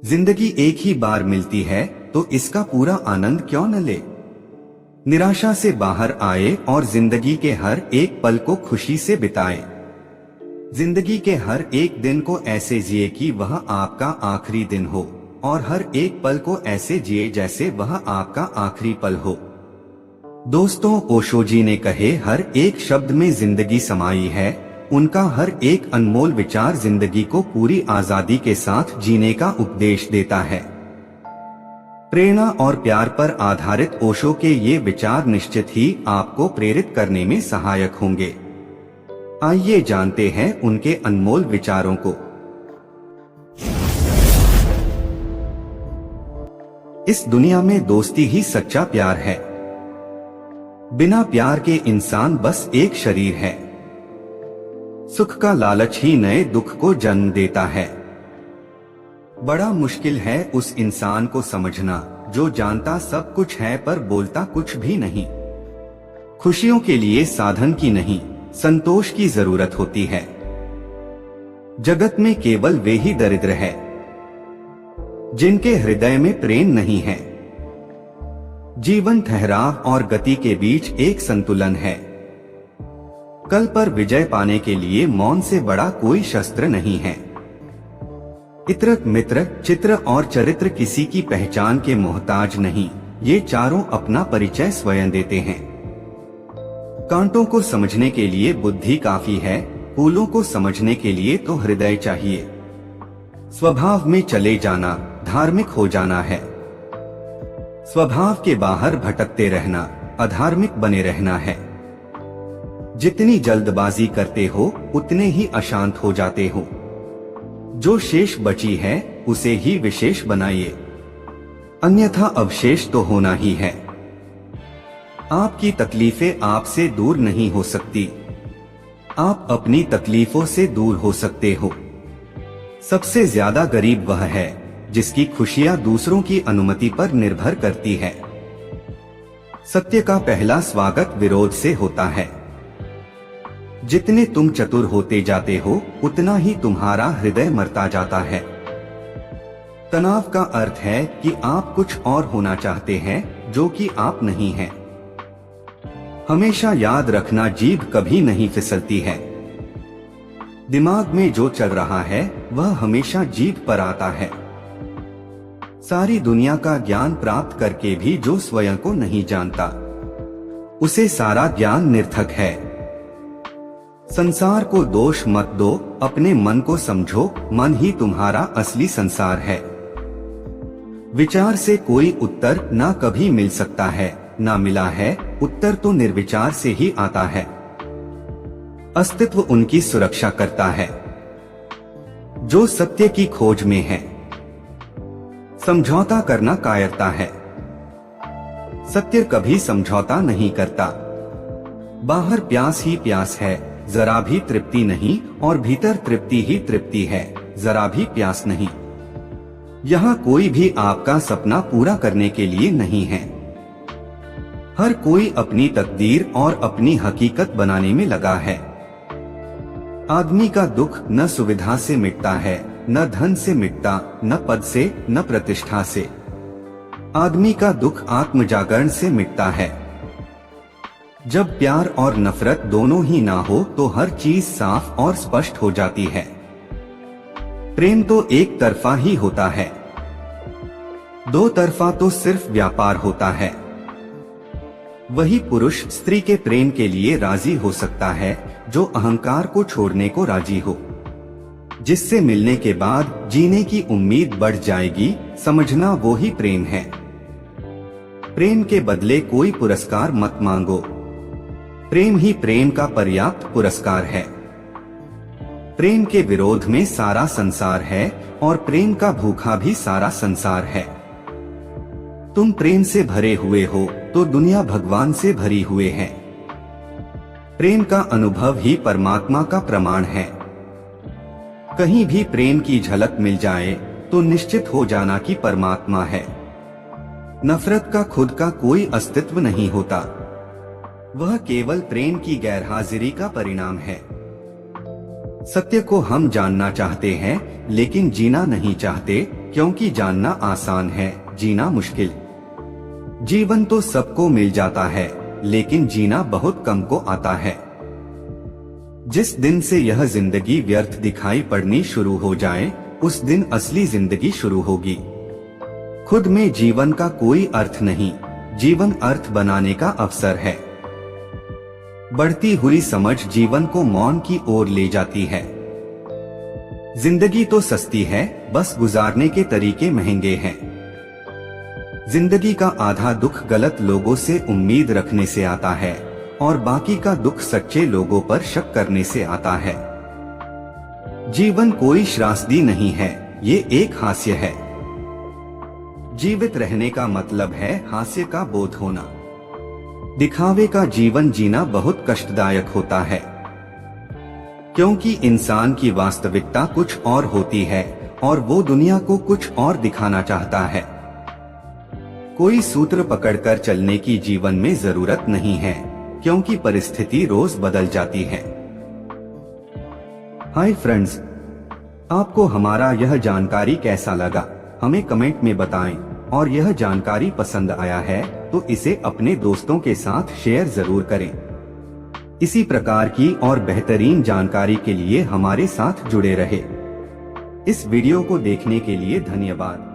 जिंदगी एक ही बार मिलती है तो इसका पूरा आनंद क्यों न ले। निराशा से बाहर आए और जिंदगी के हर एक पल को खुशी से बिताएं। जिंदगी के हर एक दिन को ऐसे जिए कि वह आपका आखिरी दिन हो और हर एक पल को ऐसे जिए जैसे वह आपका आखिरी पल हो। दोस्तों, ओशो जी ने कहे हर एक शब्द में जिंदगी समाई है। उनका हर एक अनमोल विचार जिंदगी को पूरी आजादी के साथ जीने का उपदेश देता है। प्रेरणा और प्यार पर आधारित ओशो के ये विचार निश्चित ही आपको प्रेरित करने में सहायक होंगे। आइए जानते हैं उनके अनमोल विचारों को। इस दुनिया में दोस्ती ही सच्चा प्यार है। बिना प्यार के इंसान बस एक शरीर है। सुख का लालच ही नए दुख को जन्म देता है। बड़ा मुश्किल है उस इंसान को समझना जो जानता सब कुछ है पर बोलता कुछ भी नहीं। खुशियों के लिए साधन की नहीं, संतोष की जरूरत होती है। जगत में केवल वे ही दरिद्र है जिनके हृदय में प्रेम नहीं है। जीवन ठहराव और गति के बीच एक संतुलन है। कल पर विजय पाने के लिए मौन से बड़ा कोई शस्त्र नहीं है। इत्र, मित्र, चित्र और चरित्र किसी की पहचान के मोहताज नहीं। ये चारों अपना परिचय स्वयं देते हैं। कांटों को समझने के लिए बुद्धि काफी है, फूलों को समझने के लिए तो हृदय चाहिए। स्वभाव में चले जाना धार्मिक हो जाना है। स्वभाव के बाहर भटकते रहना अधार्मिक बने रहना है। जितनी जल्दबाजी करते हो उतने ही अशांत हो जाते हो। जो शेष बची है उसे ही विशेष बनाइए, अन्यथा अवशेष तो होना ही है। आपकी तकलीफें आपसे दूर नहीं हो सकती, आप अपनी तकलीफों से दूर हो सकते हो। सबसे ज्यादा गरीब वह है जिसकी खुशियां दूसरों की अनुमति पर निर्भर करती है। सत्य का पहला स्वागत विरोध से होता है। जितने तुम चतुर होते जाते हो उतना ही तुम्हारा हृदय मरता जाता है। तनाव का अर्थ है कि आप कुछ और होना चाहते हैं जो कि आप नहीं हैं। हमेशा याद रखना, जीभ कभी नहीं फिसलती है। दिमाग में जो चल रहा है वह हमेशा जीभ पर आता है। सारी दुनिया का ज्ञान प्राप्त करके भी जो स्वयं को नहीं जानता उसे सारा ज्ञान निर्थक है। संसार को दोष मत दो, अपने मन को समझो, मन ही तुम्हारा असली संसार है। विचार से कोई उत्तर ना कभी मिल सकता है, ना मिला है उत्तर तो निर्विचार से ही आता है। अस्तित्व उनकी सुरक्षा करता है जो सत्य की खोज में है। समझौता करना कायरता है, सत्य कभी समझौता नहीं करता। बाहर प्यास ही प्यास है, जरा भी तृप्ति नहीं, और भीतर तृप्ति ही तृप्ति है, जरा भी प्यास नहीं। यहाँ कोई भी आपका सपना पूरा करने के लिए नहीं है। हर कोई अपनी तकदीर और अपनी हकीकत बनाने में लगा है। आदमी का दुख न सुविधा से मिटता है, न धन से मिटता, न पद से, न प्रतिष्ठा से। आदमी का दुख आत्म जागरण से मिटता है। जब प्यार और नफरत दोनों ही ना हो तो हर चीज साफ और स्पष्ट हो जाती है। प्रेम तो एक तरफा ही होता है, दो तरफा तो सिर्फ व्यापार होता है। वही पुरुष स्त्री के प्रेम के लिए राजी हो सकता है जो अहंकार को छोड़ने को राजी हो, जिससे मिलने के बाद जीने की उम्मीद बढ़ जाएगी। समझना वो ही प्रेम है। प्रेम के बदले कोई पुरस्कार मत मांगो, प्रेम ही प्रेम का पर्याप्त पुरस्कार है। प्रेम के विरोध में सारा संसार है और प्रेम का भूखा भी सारा संसार है। तुम प्रेम से भरे हुए हो तो दुनिया भगवान से भरी हुए है। प्रेम का अनुभव ही परमात्मा का प्रमाण है। कहीं भी प्रेम की झलक मिल जाए तो निश्चित हो जाना कि परमात्मा है। नफरत का खुद का कोई अस्तित्व नहीं होता, वह केवल प्रेम की गैरहाजिरी का परिणाम है। सत्य को हम जानना चाहते हैं लेकिन जीना नहीं चाहते, क्योंकि जानना आसान है, जीना मुश्किल। जीवन तो सबको मिल जाता है, लेकिन जीना बहुत कम को आता है। जिस दिन से यह जिंदगी व्यर्थ दिखाई पड़नी शुरू हो जाए, उस दिन असली जिंदगी शुरू होगी। खुद में जीवन का कोई अर्थ नहीं, जीवन अर्थ बनाने का अवसर है। बढ़ती हुई समझ जीवन को मौन की ओर ले जाती है। जिंदगी तो सस्ती है, बस गुजारने के तरीके महंगे हैं। जिंदगी का आधा दुख गलत लोगों से उम्मीद रखने से आता है और बाकी का दुख सच्चे लोगों पर शक करने से आता है। जीवन कोई त्रासदी नहीं है, ये एक हास्य है। जीवित रहने का मतलब है हास्य का बोध होना। दिखावे का जीवन जीना बहुत कष्टदायक होता है, क्योंकि इंसान की वास्तविकता कुछ और होती है और वो दुनिया को कुछ और दिखाना चाहता है। कोई सूत्र पकड़कर चलने की जीवन में जरूरत नहीं है, क्योंकि परिस्थिति रोज बदल जाती है। हाय फ्रेंड्स, आपको हमारा यह जानकारी कैसा लगा हमें कमेंट में बताएं, और यह जानकारी पसंद आया है तो इसे अपने दोस्तों के साथ शेयर जरूर करें। इसी प्रकार की और बेहतरीन जानकारी के लिए हमारे साथ जुड़े रहे। इस वीडियो को देखने के लिए धन्यवाद।